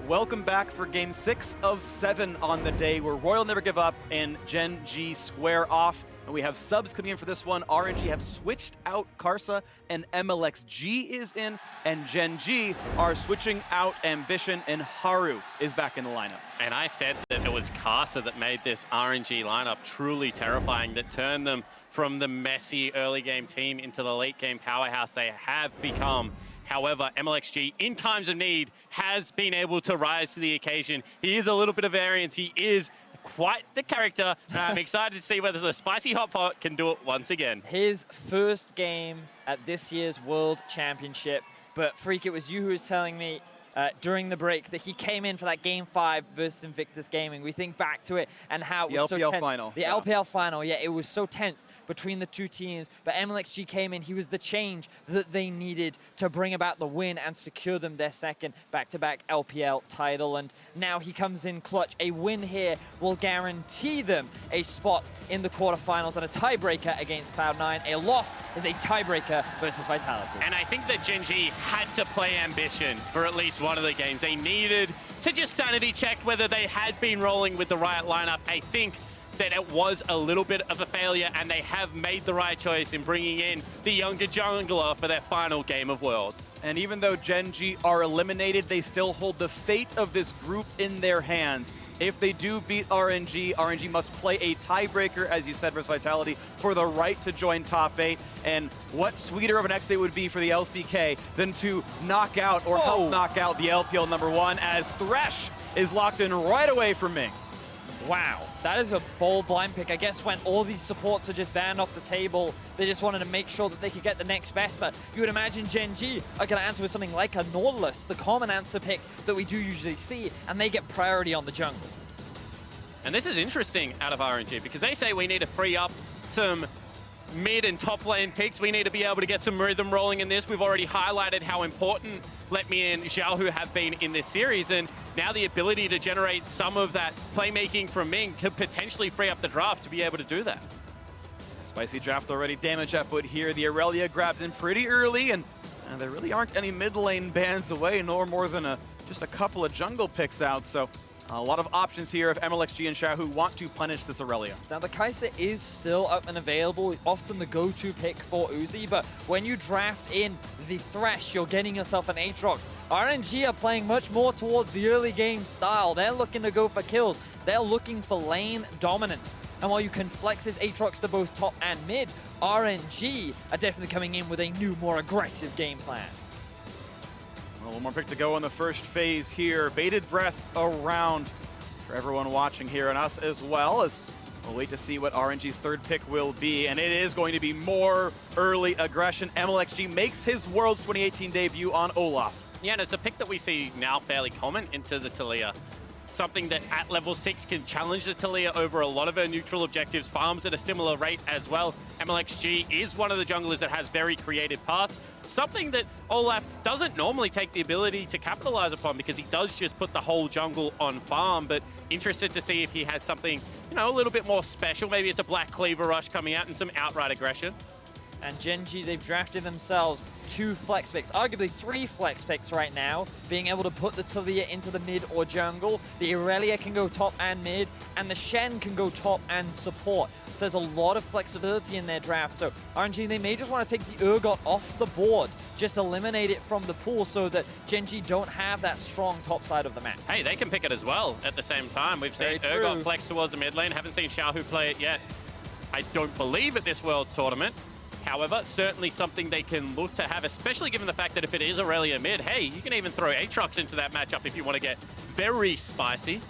Welcome back for game 6 of 7 on the day where Royal Never Give Up and Gen.G square off. And we have subs coming in for this one. RNG have switched out Kalista and Mlxg is in, and Gen.G are switching out Ambition, and Haru is back in the lineup. And I said that it was Kalista that made this RNG lineup truly terrifying, that turned them from the messy early game team into the late game powerhouse they have become. However, Mlxg, in times of need, has been able to rise to the occasion. He is a little bit of variance. He is quite the character. I'm excited to see whether the Spicy Hot Pot can do it once again. His first game at this year's World Championship. But Freak, it was you who was telling me during the break that he came in for that Game 5 versus Invictus Gaming. We think back to it and how it was so tense. The LPL final. The LPL final, yeah, it was so tense between the two teams. But Mlxg came in, he was the change that they needed to bring about the win and secure them their second back-to-back LPL title. And now he comes in clutch. A win here will guarantee them a spot in the quarterfinals and a tiebreaker against Cloud9. A loss is a tiebreaker versus Vitality. And I think that Gen.G had to play Ambition for at least one of the games. They needed to just sanity check whether they had been rolling with the right lineup. I think that it was a little bit of a failure, and they have made the right choice in bringing in the younger jungler for their final game of Worlds. And even though Gen.G are eliminated, they still hold the fate of this group in their hands. If they do beat RNG, RNG must play a tiebreaker, as you said, versus Vitality, for the right to join top 8. And what sweeter of an exit would be for the LCK than to knock out or help knock out the LPL #1 as Thresh is locked in right away from Ming. Wow, that is a bold blind pick. I guess when all these supports are just banned off the table, they just wanted to make sure that they could get the next best. But you would imagine Gen.G are going to answer with something like a Nautilus, the common answer pick that we do usually see, and they get priority on the jungle. And this is interesting out of RNG, because they say we need to free up some mid and top lane picks. We need to be able to get some rhythm rolling in this. We've already highlighted how important Letme and Xiaohu have been in this series, and now the ability to generate some of that playmaking from Ming could potentially free up the draft to be able to do that. Spicy draft already, damage output here. The Irelia grabbed in pretty early, and there really aren't any mid lane bans away, nor more than just a couple of jungle picks out, so a lot of options here if Mlxg and Xiaohu want to punish this Irelia. Now the Kai'Sa is still up and available, often the go-to pick for Uzi, but when you draft in the Thresh, you're getting yourself an Aatrox. RNG are playing much more towards the early game style. They're looking to go for kills. They're looking for lane dominance. And while you can flex his Aatrox to both top and mid, RNG are definitely coming in with a new, more aggressive game plan. A little more pick to go in the first phase here. Bated breath around for everyone watching here and us as well, as we'll wait to see what RNG's third pick will be. And it is going to be more early aggression. Mlxg makes his Worlds 2018 debut on Olaf. Yeah, and it's a pick that we see now fairly common into the Taliyah. Something that at level 6 can challenge the Taliyah over a lot of her neutral objectives, farms at a similar rate as well. Mlxg is one of the junglers that has very creative paths, something that Olaf doesn't normally take the ability to capitalize upon, because he does just put the whole jungle on farm. But interested to see if he has something, you know, a little bit more special. Maybe it's a Black Cleaver Rush coming out and some outright aggression. And Gen.G, they've drafted themselves 2 flex picks, arguably 3 flex picks right now, being able to put the Taliyah into the mid or jungle. The Irelia can go top and mid, and the Shen can go top and support. So there's a lot of flexibility in their draft. So RNG, they may just want to take the Urgot off the board, just eliminate it from the pool so that Gen.G don't have that strong top side of the map. Hey, they can pick it as well at the same time. We've seen Urgot flex towards the mid lane. Haven't seen Xiaohu play it yet, I don't believe, at this Worlds tournament. However, certainly something they can look to have, especially given the fact that if it is Irelia mid, hey, you can even throw Aatrox into that matchup if you want to get very spicy.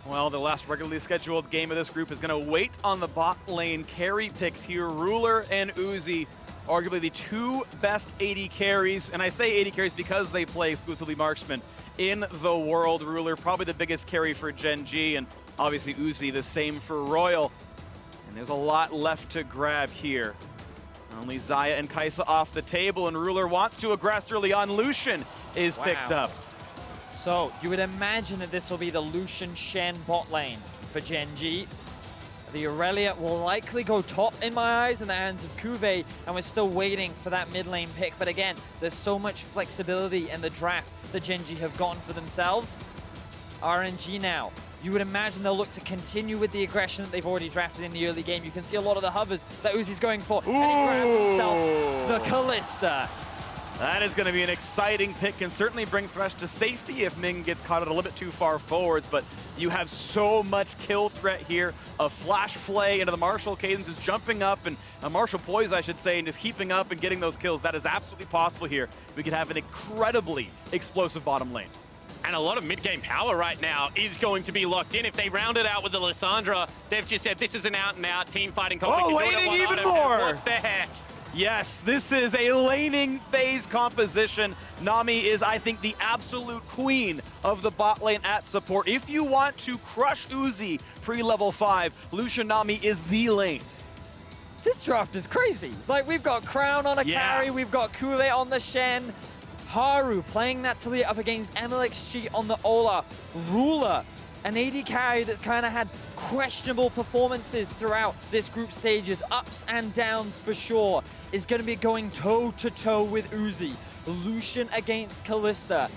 Well, the last regularly scheduled game of this group is going to wait on the bot lane carry picks here. Ruler and Uzi, arguably the 2 best AD carries. And I say AD carries because they play exclusively marksman in the world. Ruler, probably the biggest carry for Gen.G, and obviously Uzi, the same for Royal. And there's a lot left to grab here. Only Xayah and Kai'Sa off the table, and Ruler wants to aggress early on. Lucian is picked up. So you would imagine that this will be the Lucian Shen bot lane for Gen.G. The Irelia will likely go top in my eyes in the hands of CuVee, and we're still waiting for that mid lane pick. But again, there's so much flexibility in the draft that Gen.G have gotten for themselves. RNG now. You would imagine they'll look to continue with the aggression that they've already drafted in the early game. You can see a lot of the hovers that Uzi's going for, and he grabs himself the Kalista. That is going to be an exciting pick, and certainly bring Thresh to safety if Ming gets caught a little bit too far forwards, but you have so much kill threat here. A flash flay into the Marshall cadence is jumping up, and a Marshall poise, I should say, and is keeping up and getting those kills. That is absolutely possible here. We could have an incredibly explosive bottom lane. And a lot of mid-game power right now is going to be locked in. If they round it out with the Lissandra, they've just said this is an out-and-out team fighting conflict. Oh, laning even more! What the heck? Yes, this is a laning phase composition. Nami is, I think, the absolute queen of the bot lane at support. If you want to crush Uzi pre-level 5, Lucian Nami is the lane. This draft is crazy. Like, we've got Crown on a carry, we've got CuVee on the Shen, Haru playing that Taliyah up against Mlxg on the Olaf, Ruler, an AD carry that's kind of had questionable performances throughout this group stages, ups and downs for sure, is going to be going toe-to-toe with Uzi. Lucian against Kalista.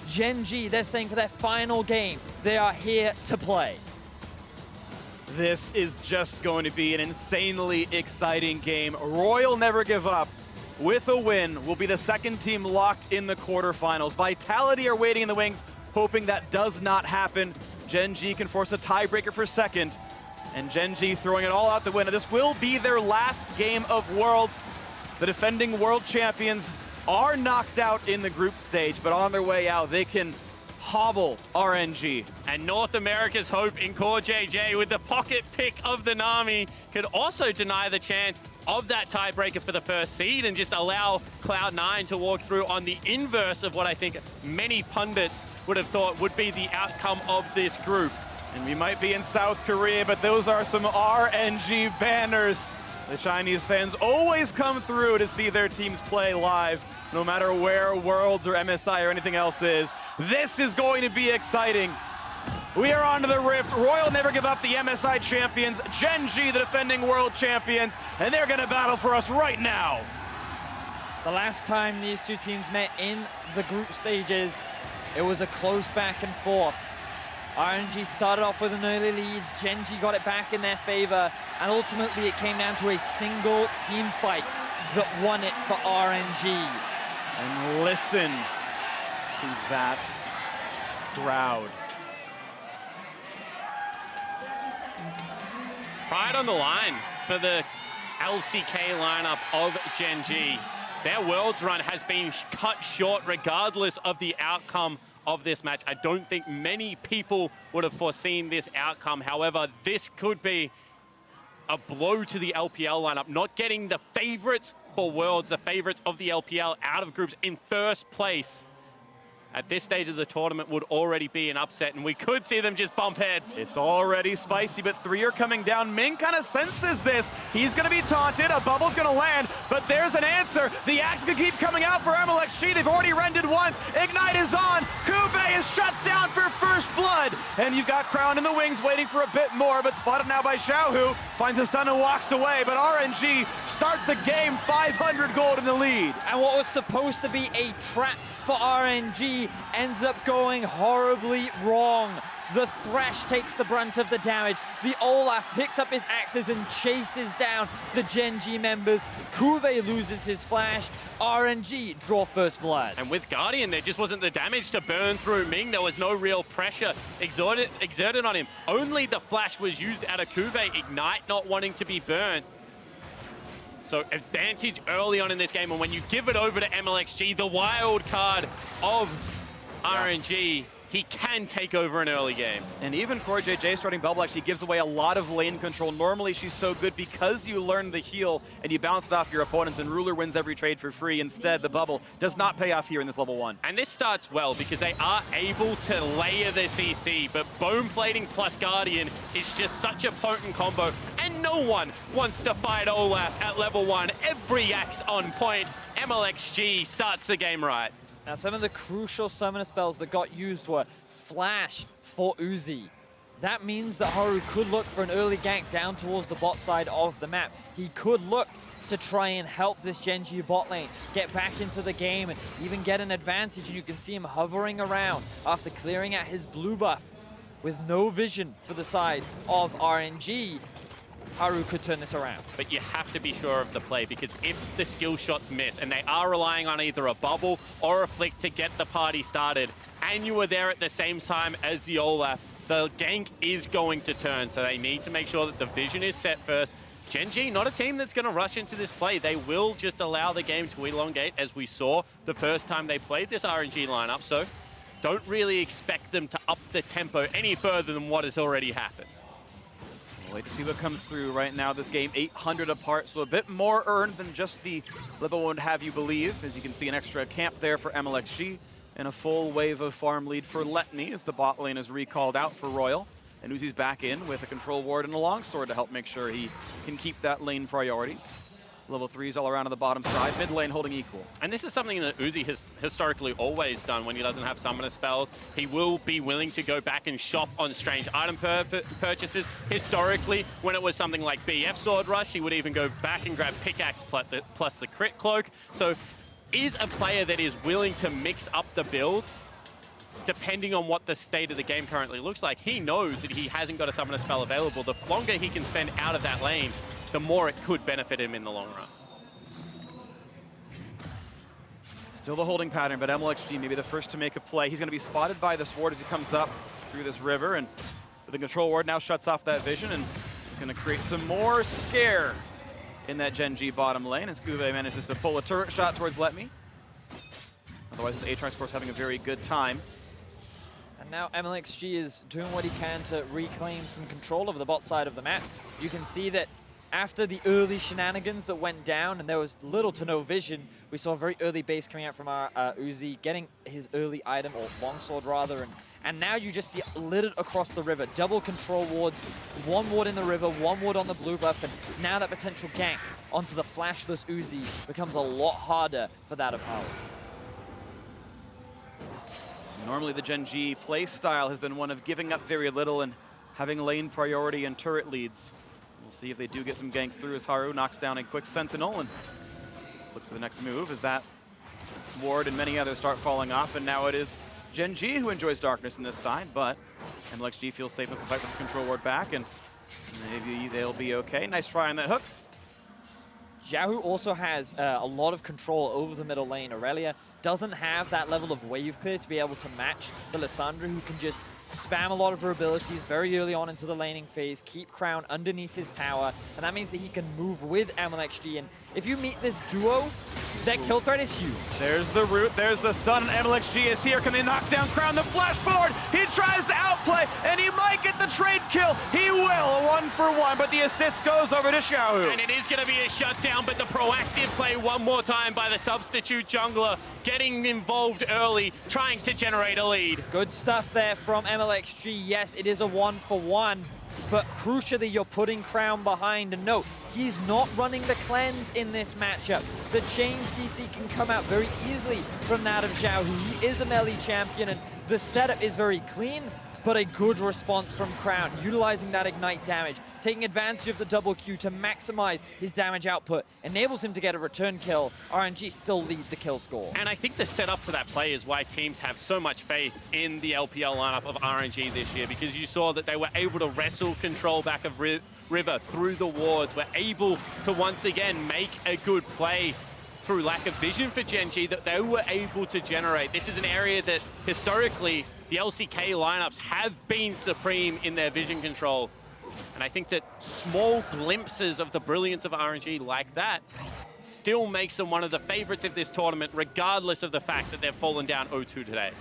Gen.G, they're saying for their final game, they are here to play. This is just going to be an insanely exciting game. Royal never give up. With a win, will be the second team locked in the quarterfinals. Vitality are waiting in the wings, hoping that does not happen. Gen.G can force a tiebreaker for second, and Gen.G throwing it all out the window. This will be their last game of Worlds. The defending world champions are knocked out in the group stage, but on their way out, they can hobble RNG. And North America's hope in CoreJJ with the pocket pick of the Nami could also deny the chance of that tiebreaker for the first seed and just allow Cloud9 to walk through on the inverse of what I think many pundits would have thought would be the outcome of this group. And we might be in South Korea, but those are some RNG banners. The Chinese fans always come through to see their teams play live, no matter where Worlds or MSI or anything else is. This is going to be exciting. We are on to the Rift. Royal never give up, the MSI champions. Gen.G, the defending world champions, and they're going to battle for us right now. The last time these two teams met in the group stages, it was a close back and forth. RNG started off with an early lead, Gen.G got it back in their favor, and ultimately it came down to a single team fight that won it for RNG. And listen to that crowd. Pride on the line for the LCK lineup of Gen.G. Their Worlds run has been cut short regardless of the outcome of this match. I don't think many people would have foreseen this outcome. However, this could be a blow to the LPL lineup, not getting the favorites for Worlds, the favorites of the LPL out of groups in first place. At this stage of the tournament would already be an upset, and we could see them just bump heads. It's already spicy, but 3 are coming down. Ming kind of senses this. He's going to be taunted. A bubble's going to land, but there's an answer. The axe can keep coming out for Mlxg. They've already rendered once. Ignite is on. CuVee is shut down for first blood. And you've got Crown in the wings waiting for a bit more, but spotted now by Xiaohu. Finds a stun and walks away, but RNG start the game 500 gold in the lead. And what was supposed to be a trap for RNG ends up going horribly wrong. The Thresh takes the brunt of the damage. The Olaf picks up his axes and chases down the Gen.G members. CuVee loses his flash. RNG draw first blood. And with Guardian, there just wasn't the damage to burn through Ming. There was no real pressure exerted on him. Only the flash was used out of CuVee. Ignite not wanting to be burned. So advantage early on in this game, and when you give it over to Mlxg, the wild card of RNG, he can take over an early game. And even CoreJJ starting Bubble actually gives away a lot of lane control. Normally she's so good because you learn the heal and you bounce it off your opponents, and Ruler wins every trade for free. Instead, the Bubble does not pay off here in this level 1. And this starts well because they are able to layer their CC, but Bone Plating plus Guardian is just such a potent combo, and no one wants to fight Olaf at level 1. Every axe on point. Mlxg starts the game right. Now, some of the crucial summoner spells that got used were Flash for Uzi. That means that Haru could look for an early gank down towards the bot side of the map. He could look to try and help this Gen.G bot lane get back into the game and even get an advantage. And you can see him hovering around after clearing out his blue buff with no vision for the side of RNG. Haru could turn this around. But you have to be sure of the play, because if the skill shots miss, and they are relying on either a bubble or a flick to get the party started, and you were there at the same time as the Olaf, the gank is going to turn. So they need to make sure that the vision is set first. Gen.G, not a team that's going to rush into this play. They will just allow the game to elongate, as we saw the first time they played this RNG lineup. So don't really expect them to up the tempo any further than what has already happened. We'll wait to see what comes through right now. This game 800 apart, so a bit more earned than just the level would have you believe. As you can see, an extra camp there for Mlxg and a full wave of farm lead for Letme as the bot lane is recalled out for Royal. And Uzi's back in with a control ward and a longsword to help make sure he can keep that lane priority. Level 3s all around on the bottom side, mid lane holding equal. And this is something that Uzi has historically always done when he doesn't have summoner spells. He will be willing to go back and shop on strange item purchases. Historically, when it was something like BF Sword Rush, he would even go back and grab Pickaxe plus the crit cloak. So is a player that is willing to mix up the builds depending on what the state of the game currently looks like. He knows that he hasn't got a summoner spell available. The longer he can spend out of that lane, the more it could benefit him in the long run. Still the holding pattern, but Mlxg may be the first to make a play. He's going to be spotted by this ward as he comes up through this river, and the control ward now shuts off that vision and is going to create some more scare in that Gen.G bottom lane as CuVee manages to pull a turret shot towards Letme. Otherwise, this Aatrox course having a very good time. And now Mlxg is doing what he can to reclaim some control over the bot side of the map. You can see that after the early shenanigans that went down and there was little to no vision, we saw a very early base coming out from our Uzi, getting his early item, or longsword rather, and now you just see it littered across the river. Double control wards, one ward in the river, one ward on the blue buff, and now that potential gank onto the flashless Uzi becomes a lot harder for that of Haru. Normally the Gen.G play style has been one of giving up very little and having lane priority and turret leads. We'll see if they do get some ganks through as Haru knocks down a quick sentinel and looks for the next move as that ward and many others start falling off. And now it is Gen.G who enjoys darkness in this side, but Mlxg feels safe with the fight with the control ward back, and maybe they'll be okay. Nice try on that hook. Xiaohu also has a lot of control over the middle lane. Irelia doesn't have that level of wave clear to be able to match the Lissandra, who can just spam a lot of her abilities very early on into the laning phase, keep Crown underneath his tower, and that means that he can move with Mlxg. And if you meet this duo, that kill threat is huge. There's the root, there's the stun, and Mlxg is here. Can they knock down Crown? The flash forward, he tries to outplay, and he might get the trade kill. He will, a 1-for-1, but the assist goes over to Xiaohu. And it is going to be a shutdown, but the proactive play one more time by the substitute jungler, getting involved early, trying to generate a lead. Good stuff there from Mlxg. Yes, it is a 1-for-1, but crucially, you're putting Crown behind. And note, he's not running the cleanse in this matchup. The chain CC can come out very easily from that of Xiaohu. He is a melee champion, and the setup is very clean, but a good response from Crown, utilizing that ignite damage, taking advantage of the double Q to maximize his damage output, enables him to get a return kill. RNG still lead the kill score. And I think the setup to that play is why teams have so much faith in the LPL lineup of RNG this year, because you saw that they were able to wrestle control back of River through the wards, were able to once again make a good play through lack of vision for Gen.G that they were able to generate. This is an area that historically the LCK lineups have been supreme in their vision control. And I think that small glimpses of the brilliance of RNG like that still makes them one of the favorites of this tournament, regardless of the fact that they've fallen down 0-2 today.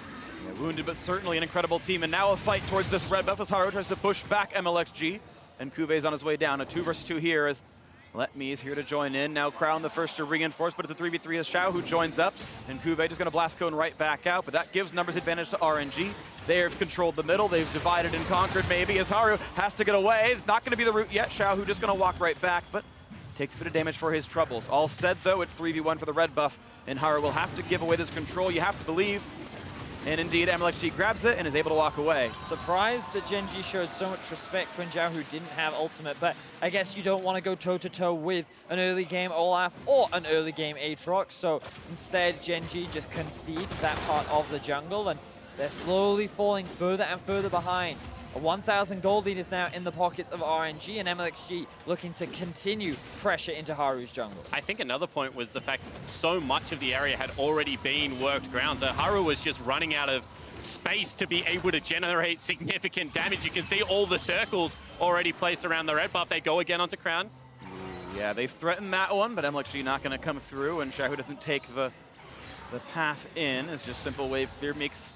Yeah, wounded, but certainly an incredible team. And now a fight towards this red buff as Haru tries to push back Mlxg. And CuVee's on his way down. A 2 versus 2 here as Letme is here to join in. Now Crown the first to reinforce, but it's a 3v3 as Xiaohu joins up. And CuVee just going to blast cone right back out, but that gives numbers advantage to RNG. They've controlled the middle. They've divided and conquered maybe as Haru has to get away. It's not going to be the route yet. Xiaohu just going to walk right back, but takes a bit of damage for his troubles. All said, though, it's 3v1 for the red buff, and Haru will have to give away this control. You have to believe And indeed, Mlxg grabs it and is able to walk away. Surprised that Gen.G showed so much respect when Xiaohu didn't have ultimate, but I guess you don't want to go toe-to-toe with an early game Olaf or an early game Aatrox, so instead Gen.G just concede that part of the jungle, and they're slowly falling further and further behind. A 1,000 gold lead is now in the pockets of RNG, and Mlxg looking to continue pressure into Haru's jungle. I think another point was the fact that so much of the area had already been worked ground, so Haru was just running out of space to be able to generate significant damage. You can see all the circles already placed around the red buff. They go again onto Crown. Yeah, they threatened that one, but Mlxg not going to come through, and Xiaohu doesn't take the path in. It's just simple wave clear makes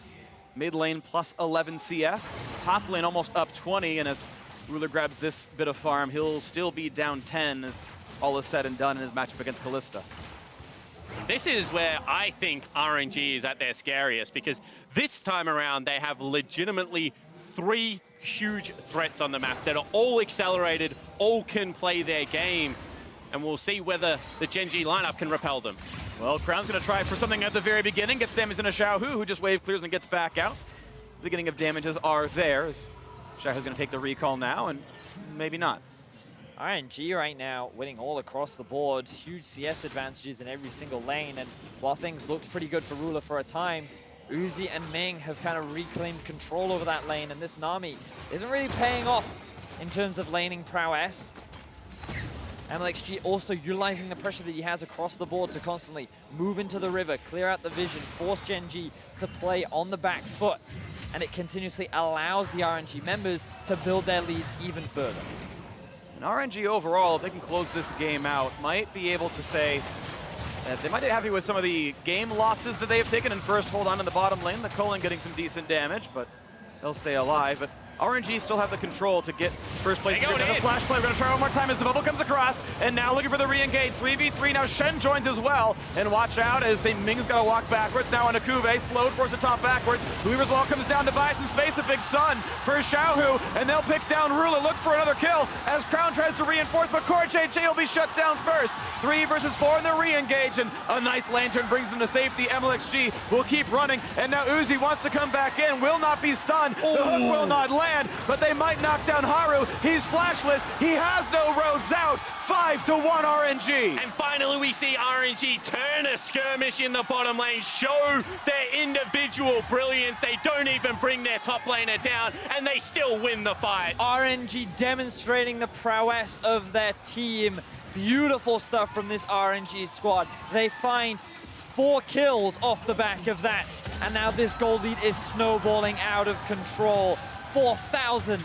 mid lane plus 11 CS. Top lane almost up 20, and as Ruler grabs this bit of farm, he'll still be down 10 as all is said and done in his matchup against Kalista. This is where I think RNG is at their scariest, because this time around they have legitimately 3 huge threats on the map that are all accelerated, all can play their game, and we'll see whether the Gen.G lineup can repel them. Well, Crown's going to try for something at the very beginning, gets damage into Xiaohu, who just wave clears and gets back out. The beginning of damages are there, as Xiaohu's going to take the recall now, and maybe not. RNG right now winning all across the board, huge CS advantages in every single lane, and while things looked pretty good for Ruler for a time, Uzi and Ming have kind of reclaimed control over that lane, and this Nami isn't really paying off in terms of laning prowess. Mlxg also utilizing the pressure that he has across the board to constantly move into the river, clear out the vision, force Gen.G to play on the back foot, and it continuously allows the RNG members to build their leads even further. And RNG overall, if they can close this game out, might be able to say that they might be happy with some of the game losses that they have taken and first hold on in the bottom lane. The Cullen getting some decent damage, but they'll stay alive. But RNG still have the control to get first place. The flash play. We're going to try one more time as the bubble comes across. And now looking for the re-engage. 3v3. Now Shen joins as well. And watch out as Ming's got to walk backwards. Now into CuVee. Slowed force the top backwards. Weaver's Wall comes down to buy some space. A big ton for Xiaohu. And they'll pick down Ruler. Look for another kill as Crown tries to reinforce. But CoreJJ will be shut down first. 3 versus 4 in the re-engage. And a nice lantern brings them to safety. Mlxg will keep running. And now Uzi wants to come back in. Will not be stunned. The hook will not land. But they might knock down Haru. He's flashless. He has no roads out. 5-1 RNG. And finally we see RNG turn a skirmish in the bottom lane, show their individual brilliance. They don't even bring their top laner down, and they still win the fight. RNG demonstrating the prowess of their team. Beautiful stuff from this RNG squad. They find 4 kills off the back of that. And now this gold lead is snowballing out of control. 4,000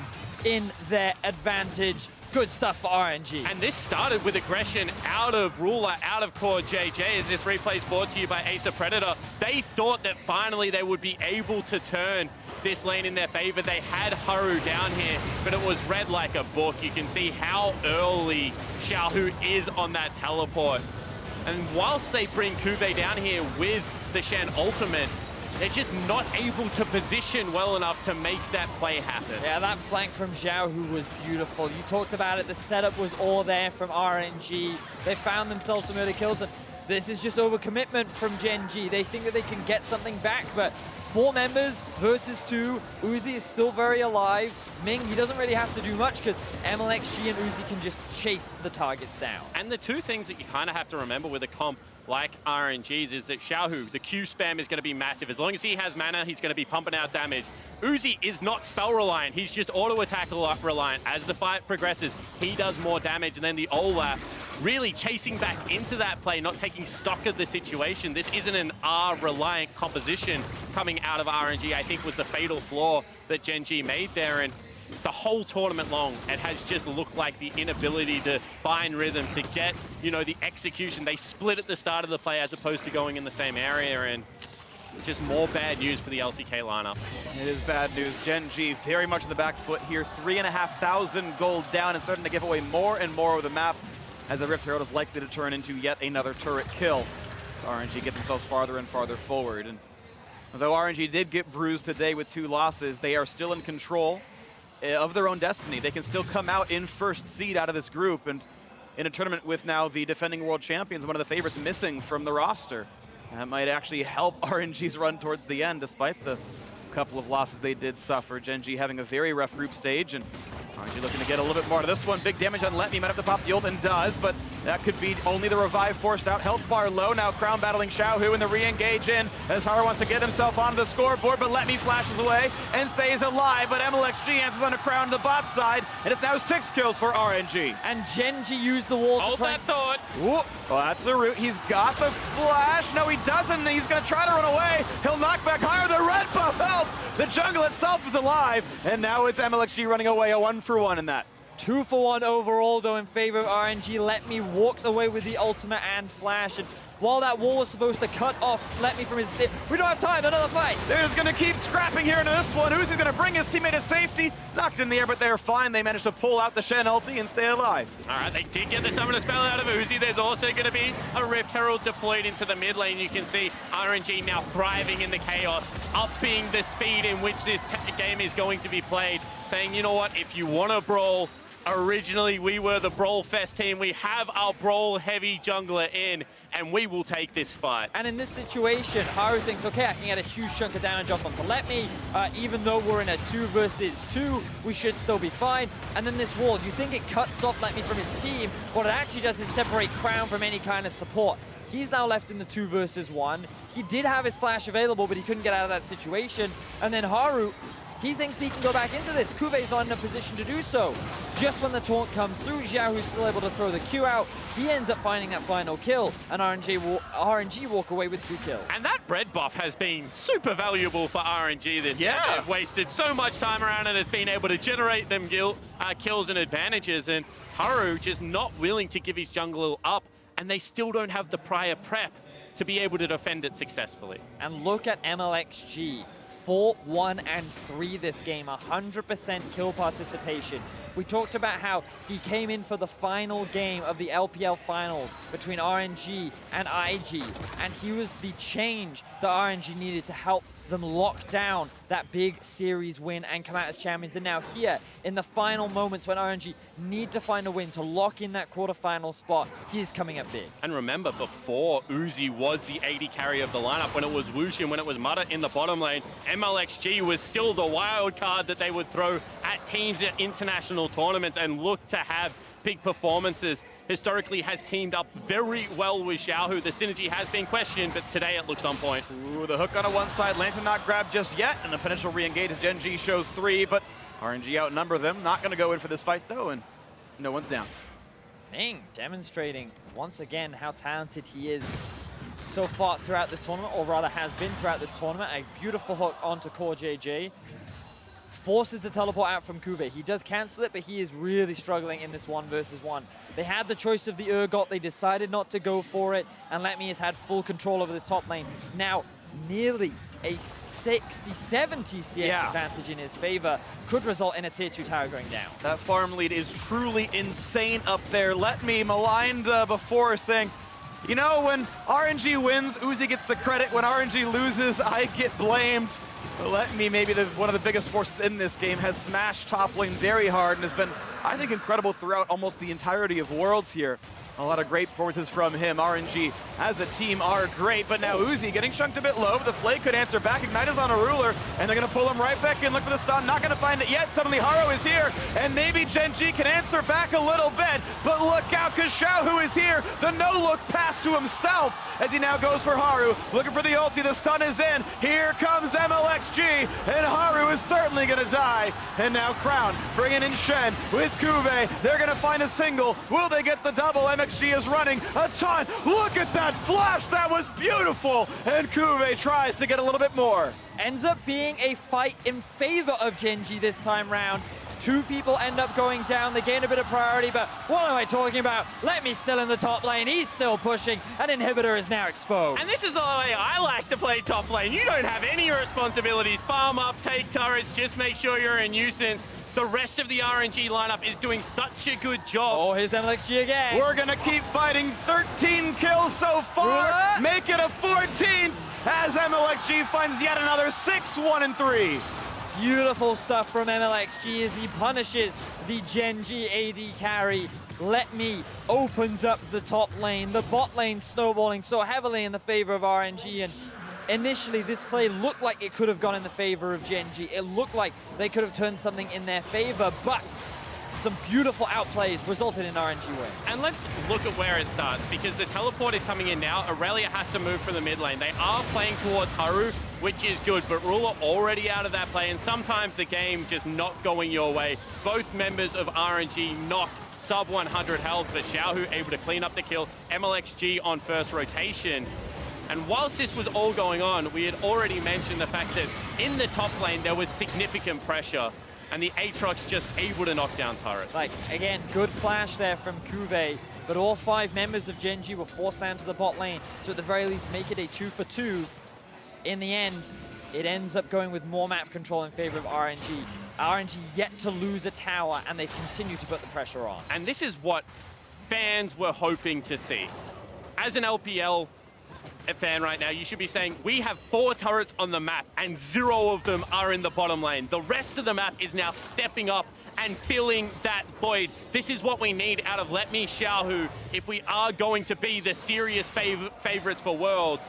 in their advantage. Good stuff for RNG. And this started with aggression out of Ruler, out of CoreJJ, as this replay is brought to you by Ace of Predator. They thought that finally they would be able to turn this lane in their favor. They had Haru down here, but it was read like a book. You can see how early Xiaohu is on that teleport. And whilst they bring CuVee down here with the Shen ultimate, they're just not able to position well enough to make that play happen. Yeah, that flank from Xiaohu was beautiful. You talked about it, the setup was all there from RNG. They found themselves some early kills, and this is just overcommitment from Gen.G. They think that they can get something back, but 4 members versus 2. Uzi is still very alive. Ming, he doesn't really have to do much because Mlxg and Uzi can just chase the targets down. And the 2 things that you kind of have to remember with a comp like RNG's is that Xiaohu, the Q spam is going to be massive. As long as he has mana, he's going to be pumping out damage. Uzi is not spell reliant. He's just auto attack reliant. As the fight progresses, he does more damage. And then the Olaf really chasing back into that play, not taking stock of the situation. This isn't an R-reliant composition coming out of RNG, I think was the fatal flaw that Gen.G made there. And the whole tournament long, it has just looked like the inability to find rhythm, to get, you know, the execution. They split at the start of the play as opposed to going in the same area, and just more bad news for the LCK lineup. It is bad news. Gen.G very much on the back foot here. 3,500 gold down and starting to give away more and more of the map as the Rift Herald is likely to turn into yet another turret kill. So RNG get themselves farther and farther forward. And although RNG did get bruised today with 2 losses, they are still in control of their own destiny. They can still come out in first seed out of this group, and in a tournament with now the defending world champions, one of the favorites missing from the roster. That might actually help RNG's run towards the end, despite the couple of losses they did suffer. Gen.G having a very rough group stage, and RNG looking to get a little bit more to this one. Big damage on Letme, might have to pop the ult, and does, but that could be only the revive forced out. Health bar low, now Crown battling Xiaohu in the re-engage in, as Haru wants to get himself onto the scoreboard, but Letme flashes away and stays alive, but Mlxg answers on a Crown to the bot side, and it's now 6 kills for RNG. And Gen.G used the wall Hold to try that thought. Whoop. Well, that's a root. He's got the flash. No, he doesn't. He's going to try to run away. He'll knock back Haru. The red buff helps. The jungle itself is alive, and now it's Mlxg running away, a 1-for-1 in that. 2-for-1 overall, though, in favor of RNG. Letme walks away with the ultimate and flash. And while that wall was supposed to cut off Letme from his stick, we don't have time, another fight. They're just going to keep scrapping here into this one. Who's going to bring his teammate to safety? Knocked in the air, but they're fine. They managed to pull out the Shen ulti and stay alive. All right, they did get the summoner spell out of Uzi. There's also going to be a Rift Herald deployed into the mid lane. You can see RNG now thriving in the chaos, upping the speed in which this game is going to be played, saying, you know what, if you want to brawl, originally we were the Brawl Fest team. We have our Brawl heavy jungler in, and we will take this fight. And in this situation, Haru thinks, okay, I can get a huge chunk of damage off onto Letme. Even though we're in a 2 versus 2, we should still be fine. And then this wall, you think it cuts off Letme from his team. What it actually does is separate Crown from any kind of support. He's now left in the 2 versus 1. He did have his flash available, but he couldn't get out of that situation. And then Haru, he thinks he can go back into this. CuVee's not in a position to do so. Just when the taunt comes through, Xiaohu's still able to throw the Q out. He ends up finding that final kill, and RNG walk away with 2 kills. And that red buff has been super valuable for RNG this game. They've wasted so much time around and has been able to generate them kills and advantages. And Haru just not willing to give his jungle up, and they still don't have the prior prep to be able to defend it successfully. And look at Mlxg. 4-1-3 this game, 100% kill participation. We talked about how he came in for the final game of the LPL finals between RNG and IG, and he was the change that RNG needed to help them lock down that big series win and come out as champions. And now here, in the final moments when RNG need to find a win to lock in that quarterfinal spot, he is coming up big. And remember, before Uzi was the AD carry of the lineup, when it was Lucian, when it was Mutter in the bottom lane, Mlxg was still the wild card that they would throw at teams at international tournaments and look to have big performances. Historically has teamed up very well with Xiaohu. The synergy has been questioned, but today it looks on point. Ooh, the hook on one side, Lantern not grabbed just yet, and a potential re-engage as Gen.G shows 3, but RNG outnumber them. Not going to go in for this fight, though, and no one's down. Ming demonstrating once again how talented he is so far throughout this tournament, or rather has been throughout this tournament. A beautiful hook onto CoreJJ. Forces the teleport out from CuVee. He does cancel it, but he is really struggling in this 1 versus 1. They had the choice of the Urgot. They decided not to go for it, and Letme has had full control over this top lane. Now, nearly a 60-70 CS advantage in his favor could result in a tier 2 tower going down. That farm lead is truly insane up there. Letme maligned before, saying, you know, when RNG wins, Uzi gets the credit. When RNG loses, I get blamed. Letme, maybe one of the biggest forces in this game, has smashed top lane very hard and has been, I think, incredible throughout almost the entirety of Worlds here. A lot of great performances from him. RNG as a team are great, but now Uzi getting chunked a bit low. The Flake could answer back. Ignite is on a ruler, and they're going to pull him right back in. Look for the stun. Not going to find it yet. Suddenly Haru is here, and maybe Gen.G can answer back a little bit, but look out, because Xiaohu is here. The no-look pass to himself as he now goes for Haru. Looking for the ulti. The stun is in. Here comes Mlxg, and Haru is certainly going to die. And now Crown bringing in Shen with CuVee. They're going to find a single. Will they get the double? Mlxg is running a ton. Look at that flash. That was beautiful. And CuVee tries to get a little bit more. Ends up being a fight in favor of Gen.G this time round. 2 people end up going down. They gain a bit of priority, but what am I talking about? Letme's still in the top lane. He's still pushing. An inhibitor is now exposed. And this is the way I like to play top lane. You don't have any responsibilities. Farm up, take turrets, just make sure you're a nuisance. The rest of the RNG lineup is doing such a good job. Oh, here's Mlxg again. We're going to keep fighting. 13 kills so far. Make it a 14th as Mlxg finds yet another 6-1-3. Beautiful stuff from Mlxg as he punishes the Gen.G AD carry. Letme opens up the top lane. The bot lane snowballing so heavily in the favor of RNG, and initially this play looked like it could have gone in the favor of Gen.G. It looked like they could have turned something in their favor, but some beautiful outplays resulted in RNG win. And let's look at where it starts, because the teleport is coming in now. Irelia has to move from the mid lane. They are playing towards Haru, which is good, but Ruler already out of that play, and sometimes the game just not going your way. Both members of RNG knocked sub 100 health, but Xiaohu able to clean up the kill. Mlxg on first rotation. And whilst this was all going on, we had already mentioned the fact that in the top lane there was significant pressure, and the Aatrox just able to knock down turrets. Like, again, good flash there from CuVee, but all 5 members of Gen.G were forced down to the bot lane to at the very least make it a 2-for-2. In the end, it ends up going with more map control in favor of RNG. RNG yet to lose a tower, and they continue to put the pressure on. And this is what fans were hoping to see. As an LPL fan right now, you should be saying, we have 4 turrets on the map and 0 of them are in the bottom lane. The rest of the map is now stepping up and filling that void. This is what we need out of Letme, Xiaohu, if we are going to be the serious favorites for Worlds.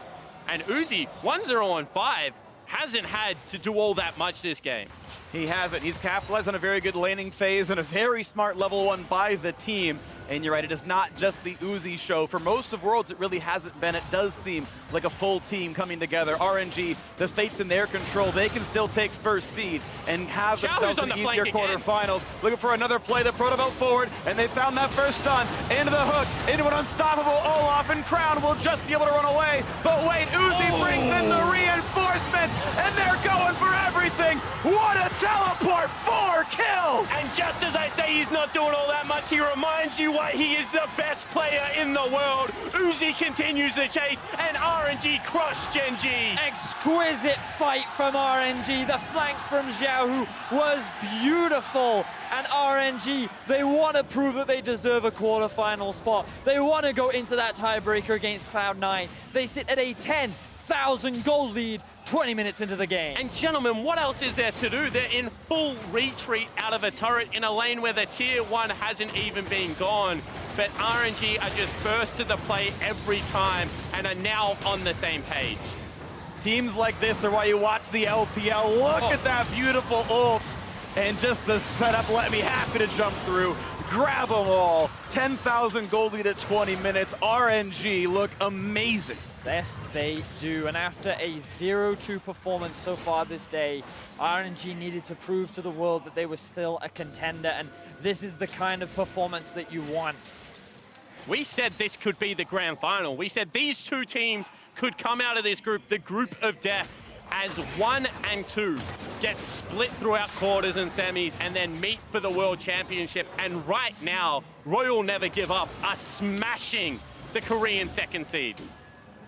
And Uzi, 1-0-5, hasn't had to do all that much this game. He hasn't. He's capitalized on a very good laning phase and a very smart level 1 by the team. And you're right, it is not just the Uzi show. For most of Worlds, it really hasn't been. It does seem like a full team coming together. RNG, the fate's in their control. They can still take first seed and have themselves an easier quarterfinals. Looking for another play, the Protobelt forward, and they found that first stun. Into the hook, into an unstoppable Olaf, and Crown will just be able to run away. But wait, Uzi brings in the reinforcements, and they're going for everything. What a teleport, 4 kills! And just as I say he's not doing all that much, he reminds you why he is the best player in the world. Uzi continues the chase, and RNG crushed Gen.G. Exquisite fight from RNG. The flank from Xiaohu was beautiful. And RNG, they want to prove that they deserve a quarterfinal spot. They want to go into that tiebreaker against Cloud9. They sit at a 10,000 gold lead 20 minutes into the game. And gentlemen, what else is there to do? They're in full retreat out of a turret in a lane where the tier 1 hasn't even been gone. But RNG are just first to the play every time and are now on the same page. Teams like this are why you watch the LPL. Look at that beautiful ult. And just the setup, let me happy to jump through. Grab them all. 10,000 gold lead at 20 minutes. RNG look amazing. Yes, they do. And after a 0-2 performance so far this day, RNG needed to prove to the world that they were still a contender. And this is the kind of performance that you want. We said this could be the grand final. We said these 2 teams could come out of this group, the group of death, as 1 and 2 get split throughout quarters and semis and then meet for the World Championship. And right now, Royal Never Give Up are smashing the Korean 2nd seed.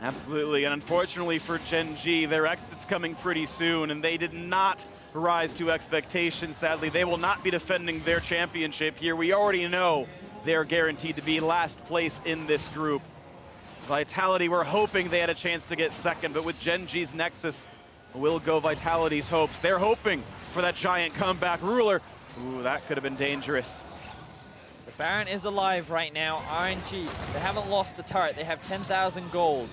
Absolutely, and unfortunately for Gen.G, their exit's coming pretty soon, and they did not rise to expectations. Sadly, they will not be defending their championship here. We already know they're guaranteed to be last place in this group. Vitality, we're hoping they had a chance to get 2nd, but with Gen.G's Nexus, will go Vitality's hopes. They're hoping for that giant comeback. Ruler, ooh, that could have been dangerous. The Baron is alive right now. RNG, they haven't lost a turret. They have 10,000 gold.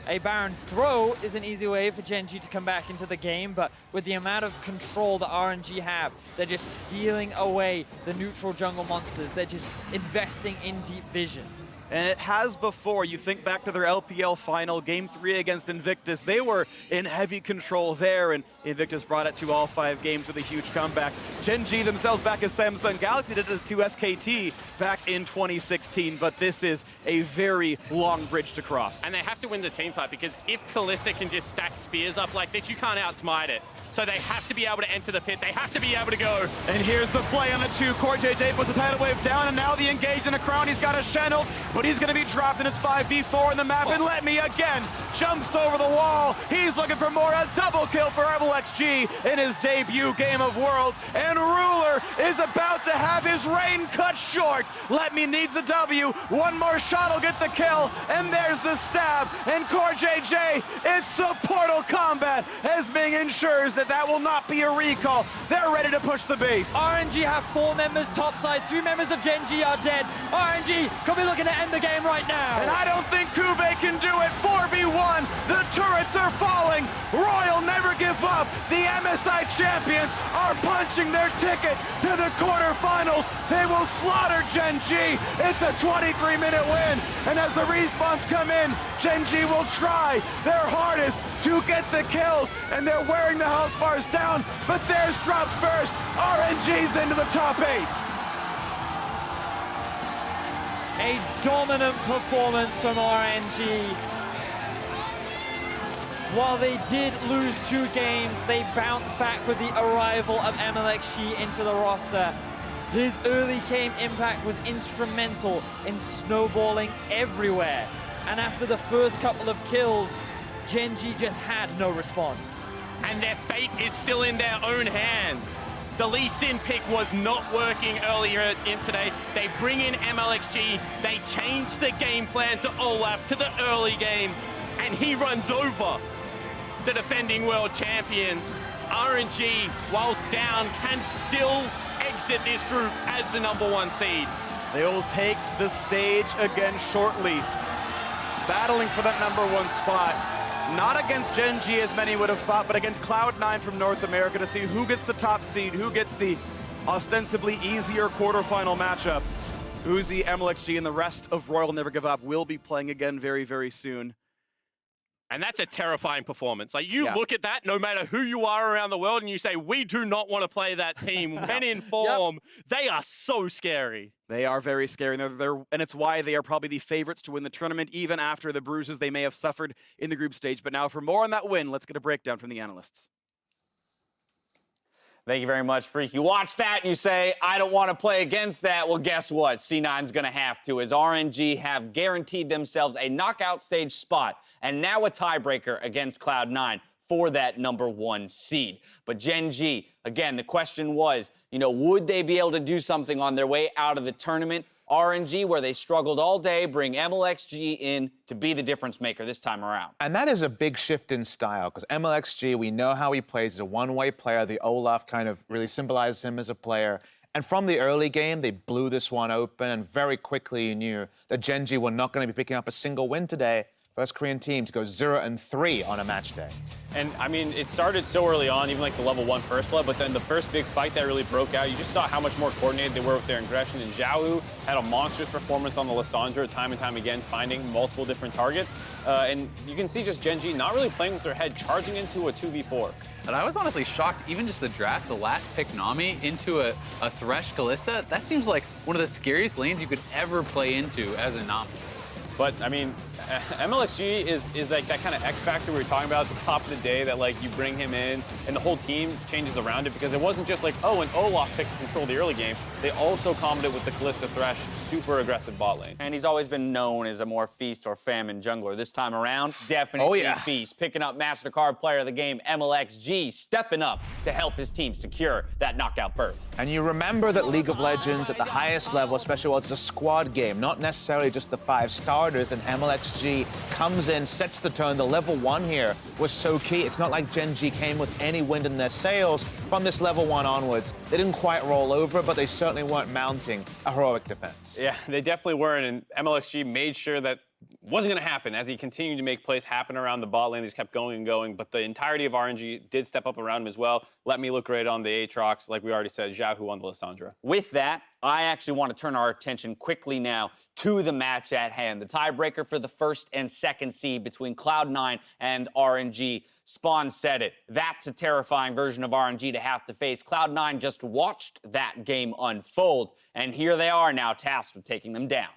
A Baron throw is an easy way for Gen.G to come back into the game, but with the amount of control that RNG have, they're just stealing away the neutral jungle monsters. They're just investing in deep vision. And it has before. You think back to their LPL final, Game 3 against Invictus. They were in heavy control there, and Invictus brought it to all 5 games with a huge comeback. Gen.G themselves back as Samsung Galaxy did it to SKT back in 2016, but this is a very long bridge to cross. And they have to win the team fight, because if Kalista can just stack spears up like this, you can't outsmite it. So they have to be able to enter the pit. They have to be able to go. And here's the play on the 2. CoreJJ puts the tidal wave down, and now the engage in a Crown. He's got a Shen ult. but he's going to be dropped, and it's 5v4 in the map, and Letme again jumps over the wall. He's looking for more, a double kill for Mlxg in his debut game of Worlds, and Ruler is about to have his reign cut short. Letme needs a W, one more shot will get the kill, and there's the stab, and CoreJJ, it's a Portal combat as Ming ensures that that will not be a recall. They're ready to push the base. RNG have 4 members topside, 3 members of Gen.G are dead. RNG could be looking to end the game right now. And I don't think CuVee can do it. 4v1, the turrets are falling. Royal never give up. The MSI champions are punching their ticket to the quarterfinals. They will slaughter Gen.G. It's a 23-minute win. And as the respawns come in, Gen.G will try their hardest to get the kills, and they're wearing the health bars down, but theirs dropped first. RNG's into the top 8. A dominant performance from RNG. While they did lose 2 games, they bounced back with the arrival of Mlxg into the roster. His early game impact was instrumental in snowballing everywhere. And after the first couple of kills, Gen.G just had no response. And their fate is still in their own hands. The Lee Sin pick was not working earlier in today. They bring in Mlxg, they change the game plan to Olaf to the early game, and he runs over the defending world champions. RNG, whilst down, can still exit this group as the #1 seed. They will take the stage again shortly, battling for that #1 spot. Not against Gen.G as many would have thought, but against Cloud9 from North America to see who gets the top seed, who gets the ostensibly easier quarterfinal matchup. Uzi, Mlxg, and the rest of Royal Never Give Up will be playing again very, very soon. And that's a terrifying performance. Like, you look at that, no matter who you are around the world, and you say, we do not want to play that team. When in form, they are so scary. They are very scary, and it's why they are probably the favorites to win the tournament, even after the bruises they may have suffered in the group stage. But now for more on that win, let's get a breakdown from the analysts. Thank you very much, Freak. You watch that and you say, I don't want to play against that. Well, guess what? C9's going to have to, as RNG have guaranteed themselves a knockout stage spot and now a tiebreaker against Cloud9 for that #1 seed. But Gen.G, again, the question was, would they be able to do something on their way out of the tournament? RNG, where they struggled all day, bring Mlxg in to be the difference maker this time around. And that is a big shift in style, because Mlxg, we know how he plays. He's a one-way player. The Olaf kind of really symbolizes him as a player. And from the early game, they blew this one open, and very quickly you knew that Gen.G were not going to be picking up a single win today. First Korean team to go 0-3 on a match day. And, I mean, it started so early on, even like the level 1 first blood, but then the first big fight that really broke out, you just saw how much more coordinated they were with their aggression. And Xiaohu had a monstrous performance on the Lissandra time and time again, finding multiple different targets. And you can see just Gen.G not really playing with their head, charging into a 2v4. And I was honestly shocked, even just the draft, the last pick Nami into a Thresh Kalista, that seems like one of the scariest lanes you could ever play into as a Nami. But, I mean, Mlxg is like that kind of X factor we were talking about at the top of the day, that like you bring him in and the whole team changes around it, because it wasn't just like, oh, an Olaf picked to control the early game. They also comboed it with the Kalista Thresh, super aggressive bot lane. And he's always been known as a more feast or famine jungler. This time around, definitely feast. Picking up MasterCard player of the game, Mlxg, stepping up to help his team secure that knockout berth. And you remember that League of Legends at the highest level, especially while it's a squad game, not necessarily just the 5 starters, and Mlxg comes in, sets the tone. The level 1 here was so key. It's not like Gen.G came with any wind in their sails. From this level 1 onwards, they didn't quite roll over, but they certainly weren't mounting a heroic defense. Yeah, they definitely weren't, and Mlxg made sure that wasn't going to happen as he continued to make plays happen around the bot lane. He just kept going and going, but the entirety of RNG did step up around him as well. Let me look great on the Aatrox, like we already said, Xiaohu on the Lissandra. With that, I actually want to turn our attention quickly now to the match at hand. The tiebreaker for the first and second seed between Cloud9 and RNG. Spawn said it. That's a terrifying version of RNG to have to face. Cloud9 just watched that game unfold, and here they are now tasked with taking them down.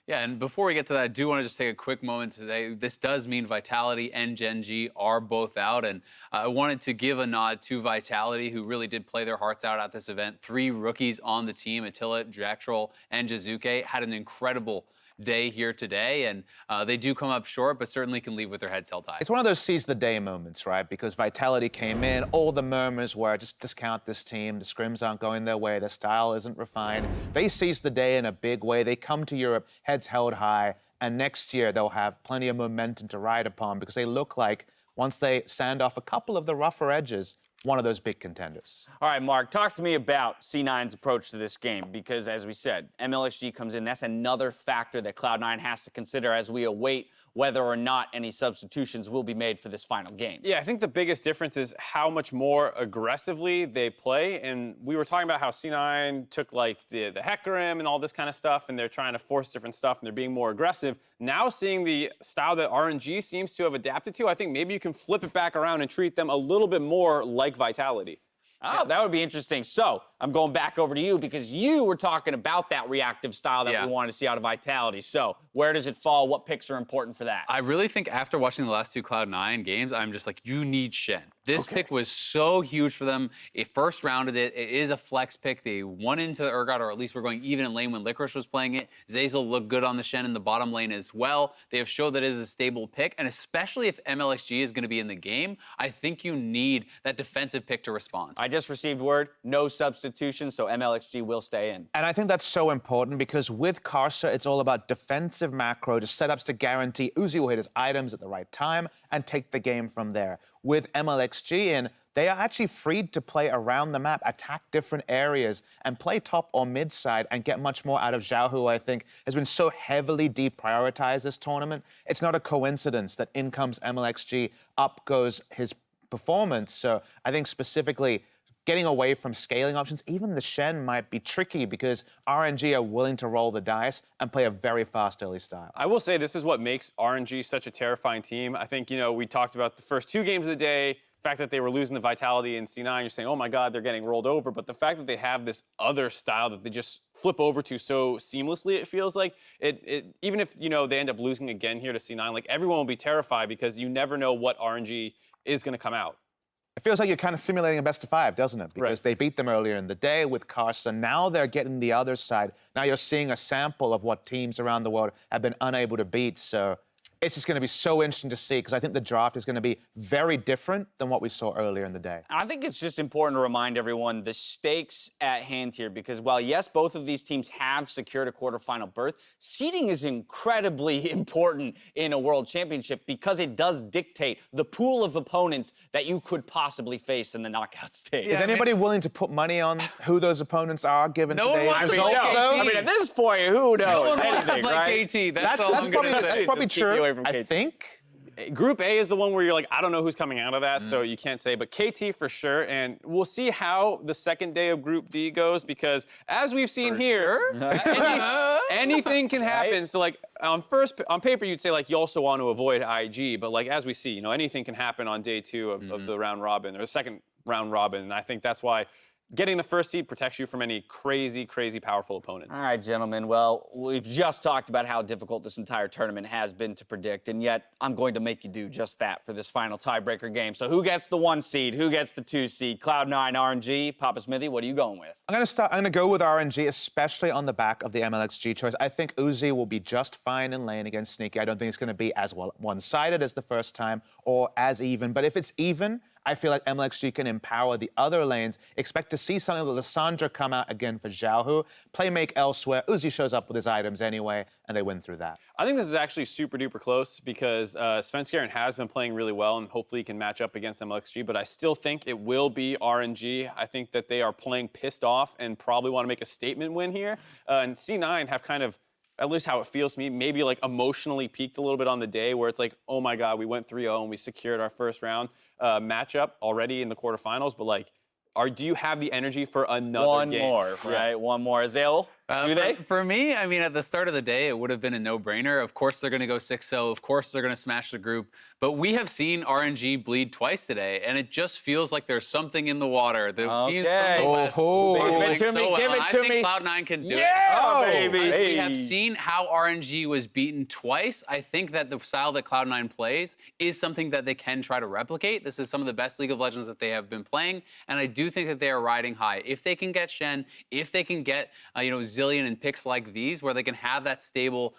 Yeah, and before we get to that, I do want to just take a quick moment to say this does mean Vitality and Gen.G are both out, and I wanted to give a nod to Vitality, who really did play their hearts out at this event. 3 rookies on the team, Attila, Jacktroll, and Jizuke, had an incredible day here today, and they do come up short, but certainly can leave with their heads held high. It's one of those seize the day moments, right? Because Vitality came in, all the murmurs were just discount this team, the scrims aren't going their way, their style isn't refined. They seized the day in a big way. They come to Europe, heads held high, and next year they'll have plenty of momentum to ride upon because they look like, once they sand off a couple of the rougher edges, one of those big contenders. All right, Mark, talk to me about C9's approach to this game because, as we said, Mlxg comes in. That's another factor that Cloud9 has to consider as we await whether or not any substitutions will be made for this final game. Yeah, I think the biggest difference is how much more aggressively they play. And we were talking about how C9 took like the Hecarim and all this kind of stuff, and they're trying to force different stuff, and they're being more aggressive. Now seeing the style that RNG seems to have adapted to, I think maybe you can flip it back around and treat them a little bit more like Vitality. Oh, that would be interesting. So I'm going back over to you because you were talking about that reactive style that we wanted to see out of Vitality. So where does it fall? What picks are important for that? I really think after watching the last two Cloud9 games, I'm just like, you need Shen. This pick was so huge for them. It first rounded it. It is a flex pick. They won into Urgot, or at least we're going even in lane when FLICKR was playing it. Zeyzal looked good on the Shen in the bottom lane as well. They have showed that it is a stable pick, and especially if Mlxg is going to be in the game, I think you need that defensive pick to respond. I just received word, no substitution, so Mlxg will stay in. And I think that's so important because with Karsa, it's all about defensive macro, just setups to guarantee Uzi will hit his items at the right time and take the game from there. With Mlxg in, they are actually freed to play around the map, attack different areas, and play top or mid side and get much more out of Xiaohu, who I think has been so heavily deprioritized this tournament. It's not a coincidence that in comes Mlxg, up goes his performance. So I think specifically, getting away from scaling options, even the Shen might be tricky because RNG are willing to roll the dice and play a very fast early style. I will say this is what makes RNG such a terrifying team. I think, we talked about the first two games of the day, the fact that they were losing the Vitality in C9, you're saying, oh my God, they're getting rolled over. But the fact that they have this other style that they just flip over to so seamlessly, it feels like, even if, they end up losing again here to C9, like everyone will be terrified because you never know what RNG is going to come out. It feels like you're kind of simulating a best of five, doesn't it? Because they beat them earlier in the day with Karsa. Now they're getting the other side. Now you're seeing a sample of what teams around the world have been unable to beat. So it's just going to be so interesting to see because I think the draft is going to be very different than what we saw earlier in the day. I think it's just important to remind everyone the stakes at hand here because while, yes, both of these teams have secured a quarterfinal berth, seeding is incredibly important in a world championship because it does dictate the pool of opponents that you could possibly face in the knockout stage. Is anybody willing to put money on who those opponents are given today's results, though? I mean, at this point, who knows anything, right? KT, that's probably true. I think. Group A is the one where you're like, I don't know who's coming out of that, so you can't say, but KT for sure, and we'll see how the second day of Group D goes, because as we've seen here, anything can happen. Right? So like, on paper, you'd say like, you also want to avoid IG, but like, as we see, anything can happen on day two of the round robin, or the second round robin, and I think that's why getting the first seed protects you from any crazy, crazy powerful opponents. All right, gentlemen. Well, we've just talked about how difficult this entire tournament has been to predict, and yet I'm going to make you do just that for this final tiebreaker game. So who gets the 1 seed? Who gets the 2 seed? Cloud9, RNG. Papa Smithy, what are you going with? I'm going to go with RNG, especially on the back of the Mlxg choice. I think Uzi will be just fine in lane against Sneaky. I don't think it's going to be as one-sided as the first time or as even. But if it's even, I feel like Mlxg can empower the other lanes. Expect to see something like Lissandra come out again for Xiaohu. Play make elsewhere. Uzi shows up with his items anyway, and they win through that. I think this is actually super duper close because Svenskeren has been playing really well, and hopefully he can match up against Mlxg, but I still think it will be RNG. I think that they are playing pissed off and probably want to make a statement win here. And C9 have kind of, at least how it feels to me, maybe like emotionally peaked a little bit on the day where it's like, oh my God, we went 3-0 and we secured our first round matchup already in the quarterfinals, but like, do you have the energy for another game? One more, right? One more. Azale? Do they? For me, I mean, at the start of the day, it would have been a no-brainer. Of course, they're going to go 6-0. Of course, they're going to smash the group. But we have seen RNG bleed twice today, and it just feels like there's something in the water. The teams from the West Give it to me. Give it to me. I think Cloud9 can do it. Yeah, baby. As we have seen how RNG was beaten twice, I think that the style that Cloud9 plays is something that they can try to replicate. This is some of the best League of Legends that they have been playing, and I do think that they are riding high. If they can get Shen, if they can get, Zilean and picks like these, where they can have that stable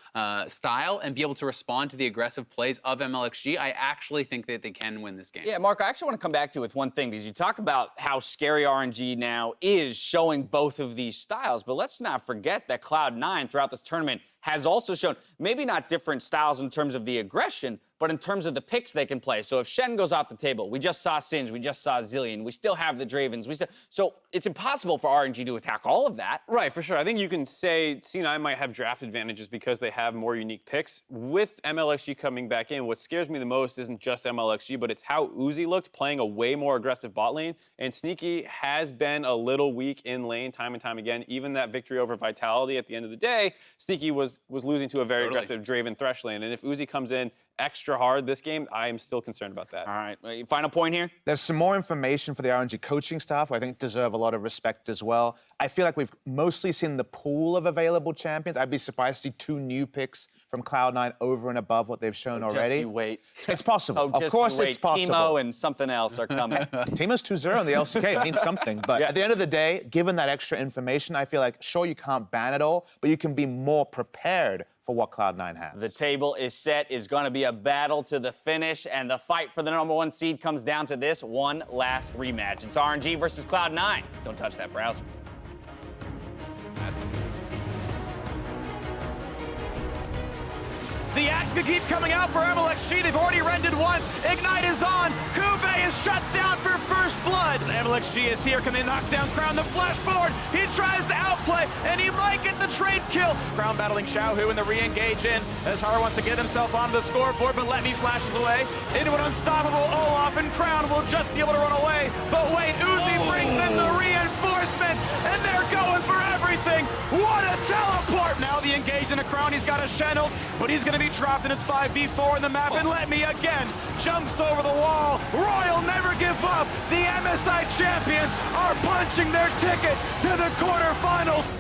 style and be able to respond to the aggressive plays of Mlxg, I actually think that they can win this game. Yeah, Mark, I actually want to come back to you with one thing, because you talk about how scary RNG now is showing both of these styles, but let's not forget that Cloud9 throughout this tournament has also shown maybe not different styles in terms of the aggression, but in terms of the picks they can play. So if Shen goes off the table, we just saw Singe, we just saw Zilean, we still have the Dravens, so it's impossible for RNG to attack all of that. Right, for sure. I think you can say C9 might have draft advantages because they have more unique picks. With Mlxg coming back in, what scares me the most isn't just Mlxg, but it's how Uzi looked playing a way more aggressive bot lane. And Sneaky has been a little weak in lane time and time again. Even that victory over Vitality at the end of the day, Sneaky was losing to a very aggressive Draven Thresh lane. And if Uzi comes in extra hard this game, I am still concerned about that. All right, final point here. There's some more information for the RNG coaching staff, who I think deserve a lot of respect as well. I feel like we've mostly seen the pool of available champions. I'd be surprised to see 2 new picks from Cloud9 over and above what they've shown already. Just you wait. It's possible. Of course it's possible. Teemo and something else are coming. Teemo's 2-0 in the LCK. It means something. But at the end of the day, given that extra information, I feel like, sure, you can't ban it all, but you can be more prepared for what Cloud9 has. The table is set. It's going to be a battle to the finish, and the fight for the #1 seed comes down to this one last rematch. It's RNG versus Cloud9. Don't touch that browser. The axe can keep coming out for Mlxg. They've already rendered once. Ignite is on. CuVee is shut down for first blood. Mlxg is here. Can they knock down Crown? The flash forward. He tries to outplay, and he might get the trade kill. Crown battling Xiaohu, and the re-engage in as Haru wants to get himself onto the scoreboard, but Letme flashes away into an unstoppable Olaf, and Crown will just be able to run away. But wait, Uzi brings in the reinforcements, and they're going for everything. What a teleport! Now the engage in a Crown. He's got a Shen ult, but he's going to be dropped, and it's 5v4 in the map, and Letme again jumps over the wall. Royal never give up. The MSI champions are punching their ticket to the quarterfinals.